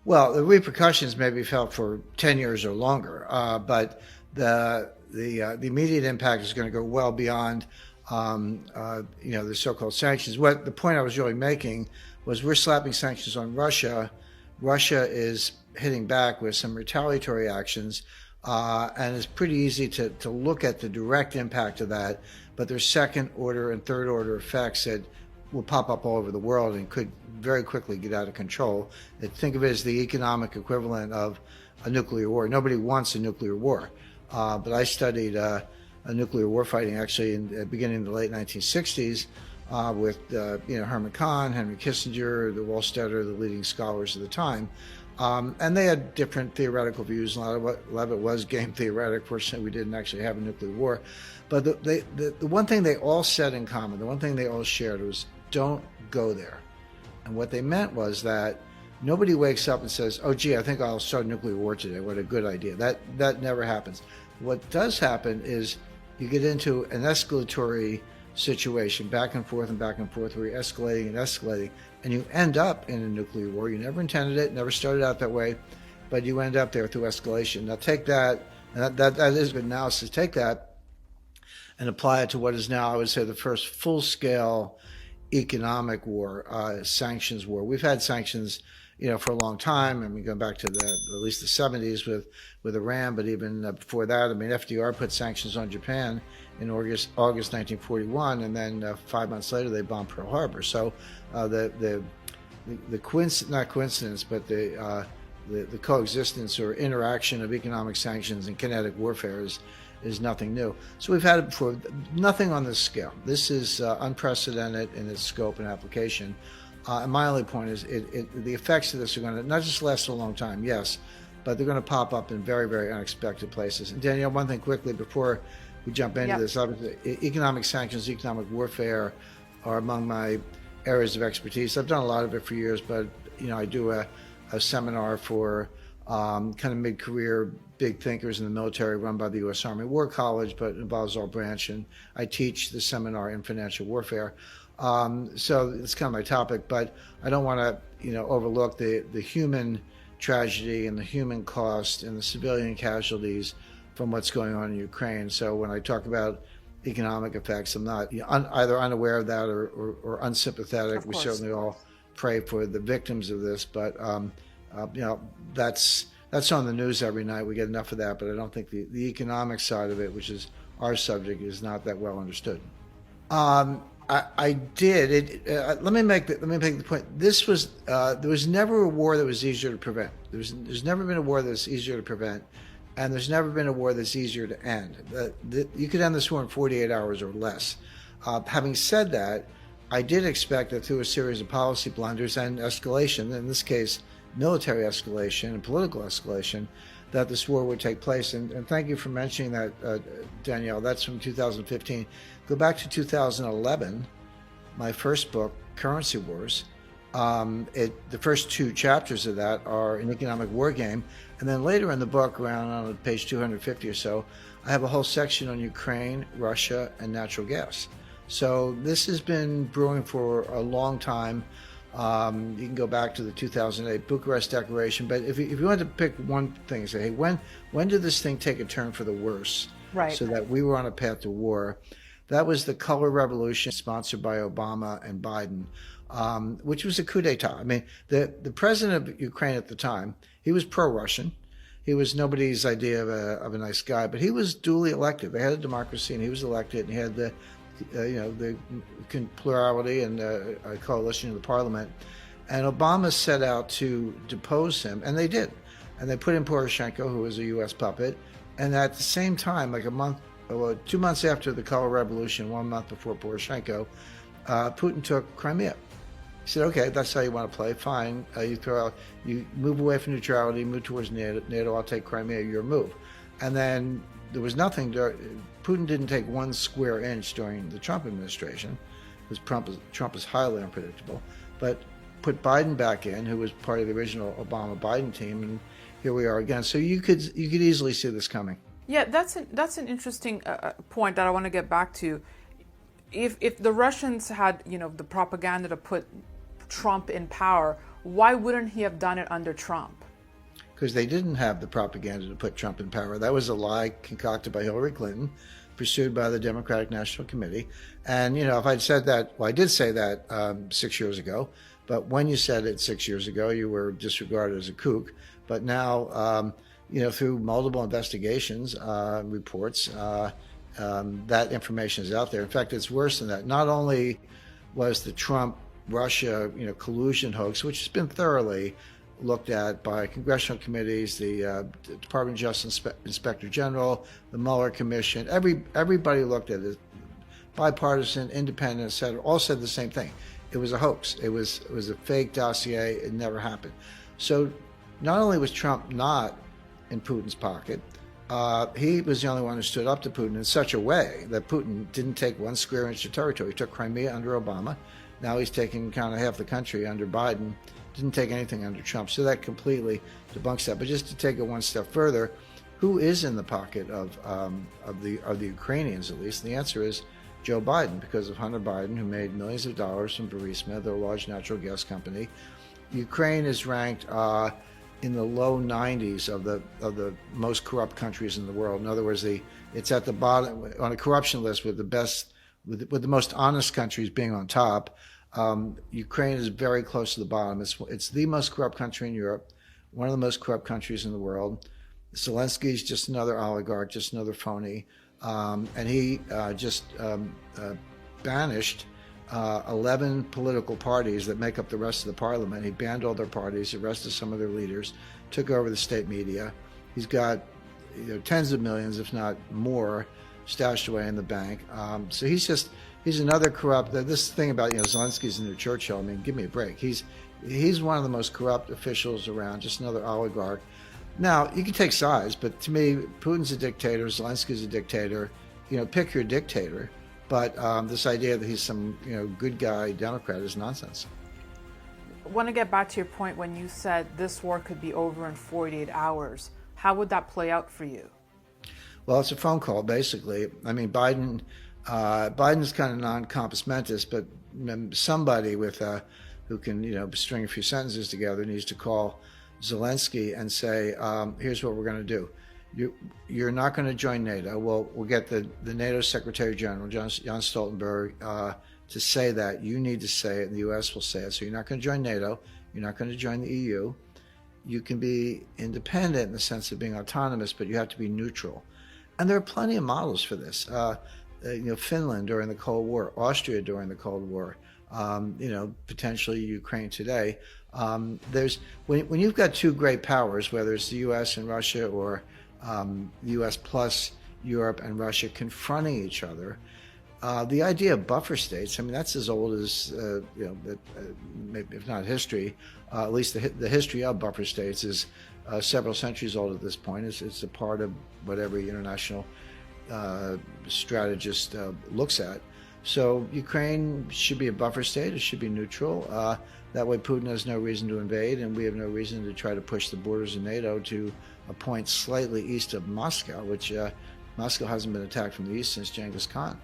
Well, the repercussions may be felt for 10 years or longer, but the immediate impact is going to go well beyond the so-called sanctions. What the point I was really making was we're slapping sanctions on Russia. Russia is hitting back with some retaliatory actions, and it's pretty easy to look at the direct impact of that, but there's second order and third order effects that will pop up all over the world and could very quickly get out of control. Think of it as the economic equivalent of a nuclear war. Nobody wants a nuclear war, but I studied a nuclear war fighting actually in the beginning of the late 1960s with Herman Kahn, Henry Kissinger, the Wallstetter, the leading scholars of the time. And they had different theoretical views. A lot of it was game theoretic. Fortunately, we didn't actually have a nuclear war. But the one thing they all said in common, the one thing they all shared was, don't go there. And what they meant was that nobody wakes up and says, oh, gee, I think I'll start a nuclear war today. What a good idea. That never happens. What does happen is you get into an escalatory situation, back and forth, where you're escalating and escalating, and you end up in a nuclear war. You never intended it, never started out that way, but you end up there through escalation. Now take that, and that is good analysis, take that and apply it to what is now, I would say, the first full-scale economic war, sanctions war. We've had sanctions, for a long time. I mean, going back to at least the 70s with Iran, but even before that, I mean, FDR put sanctions on Japan in August 1941, and then 5 months later they bombed Pearl Harbor. So the not coincidence, but the coexistence or interaction of economic sanctions and kinetic warfare is nothing new. So we've had it before. Nothing on this scale. This is unprecedented in its scope and application. And my only point is the effects of this are going to not just last a long time, yes, but they're going to pop up in very, very unexpected places. And Danielle, one thing quickly before we jump into this, obviously, economic sanctions, economic warfare are among my areas of expertise. I've done a lot of it for years, but I do a seminar for kind of mid-career big thinkers in the military run by the U.S. Army War College, but it involves all branch, and I teach the seminar in financial warfare. So it's kind of my topic, but I don't want to overlook the human tragedy and the human cost and the civilian casualties from what's going on in Ukraine. So when I talk about economic effects, I'm not either unaware of that or unsympathetic. We certainly all pray for the victims of this, but that's on the news every night. We get enough of that, but I don't think the economic side of it, which is our subject, is not that well understood. I did. Let me make the point. This was there was never a war that was easier to prevent. There's never been a war that's easier to prevent, and there's never been a war that's easier to end. You could end this war in 48 hours or less. Having said that, I did expect that through a series of policy blunders and escalation, in this case military escalation and political escalation, that this war would take place. And thank you for mentioning that, Danielle. That's from 2015. Go back to 2011, my first book, Currency Wars. The first two chapters of that are an economic war game. And then later in the book, around on page 250 or so, I have a whole section on Ukraine, Russia, and natural gas. So this has been brewing for a long time. You can go back to the 2008 Bucharest Declaration, but if you wanted to pick one thing and say, hey, when did this thing take a turn for the worse? Right. So that we were on a path to war. That was the color revolution sponsored by Obama and Biden, which was a coup d'etat. I mean, the president of Ukraine at the time, he was pro-Russian. He was nobody's idea of a nice guy, but he was duly elected. They had a democracy, and he was elected, and he had the plurality and a coalition in the parliament. And Obama set out to depose him, and they did. And they put in Poroshenko, who was a U.S. puppet. And at the same time, like 2 months after the color revolution, 1 month before Poroshenko, Putin took Crimea. He said, okay, that's how you want to play, fine. You move away from neutrality, move towards NATO, I'll take Crimea, your move. And then there was nothing. Putin didn't take one square inch during the Trump administration, because Trump is highly unpredictable, but put Biden back in, who was part of the original Obama-Biden team, and here we are again. So you could easily see this coming. Yeah, that's an interesting point that I want to get back to. If the Russians had the propaganda to put Trump in power, Why wouldn't he have done it under Trump? Because they didn't have the propaganda to put Trump in power. That was a lie concocted by Hillary Clinton, pursued by the Democratic National Committee. And, if I'd said that, well, I did say that 6 years ago, but when you said it 6 years ago, you were disregarded as a kook. But now, through multiple investigations, reports, that information is out there. In fact, it's worse than that. Not only was the Trump-Russia, collusion hoax, which has been thoroughly looked at by congressional committees, the Department of Justice Inspector General, the Mueller Commission, everybody looked at it, bipartisan, independent, etc., all said the same thing. It was a hoax. It was a fake dossier. It never happened. So not only was Trump not in Putin's pocket, he was the only one who stood up to Putin in such a way that Putin didn't take one square inch of territory. He took Crimea under Obama. Now he's taking kind of half the country under Biden. Didn't take anything under Trump. So that completely debunks that. But just to take it one step further, who is in the pocket of the Ukrainians, at least? And the answer is Joe Biden, because of Hunter Biden, who made millions of dollars from Burisma, their large natural gas company. Ukraine is ranked in the low 90s of the most corrupt countries in the world. In other words, it's at the bottom on a corruption list with the most honest countries being on top. Ukraine is very close to the bottom. It's the most corrupt country in Europe, one of the most corrupt countries in the world. Zelensky is just another oligarch, just another phony, and he just banished 11 political parties that make up the rest of the parliament. He banned all their parties, arrested some of their leaders, took over the state media. He's got tens of millions, if not more, stashed away in the bank. So he's another corrupt. This thing about Zelensky's in the Churchill. I mean, give me a break. He's one of the most corrupt officials around. Just another oligarch. Now you can take sides, but to me, Putin's a dictator. Zelensky's a dictator. Pick your dictator. But this idea that he's some good guy Democrat is nonsense. I want to get back to your point when you said this war could be over in 48 hours. How would that play out for you? Well, it's a phone call, basically. I mean, Biden's kind of non-compos mentis, but somebody who can string a few sentences together needs to call Zelensky and say, here's what we're going to do. You're not going to join NATO. We'll get the NATO Secretary General, Jens Stoltenberg, to say that. You need to say it, and the U.S. will say it. So you're not going to join NATO. You're not going to join the EU. You can be independent in the sense of being autonomous, but you have to be neutral. And there are plenty of models for this. Finland during the Cold War, Austria during the Cold War, potentially Ukraine today. There's when you've got two great powers, whether it's the U.S. and Russia or the U.S. plus Europe and Russia confronting each other, the idea of buffer states, I mean, that's as old as, maybe if not history, at least the history of buffer states is several centuries old at this point. It's a part of what every international strategist looks at. So Ukraine should be a buffer state. It should be neutral. That way Putin has no reason to invade, and we have no reason to try to push the borders of NATO to a point slightly east of Moscow, which Moscow hasn't been attacked from the east since Genghis Khan.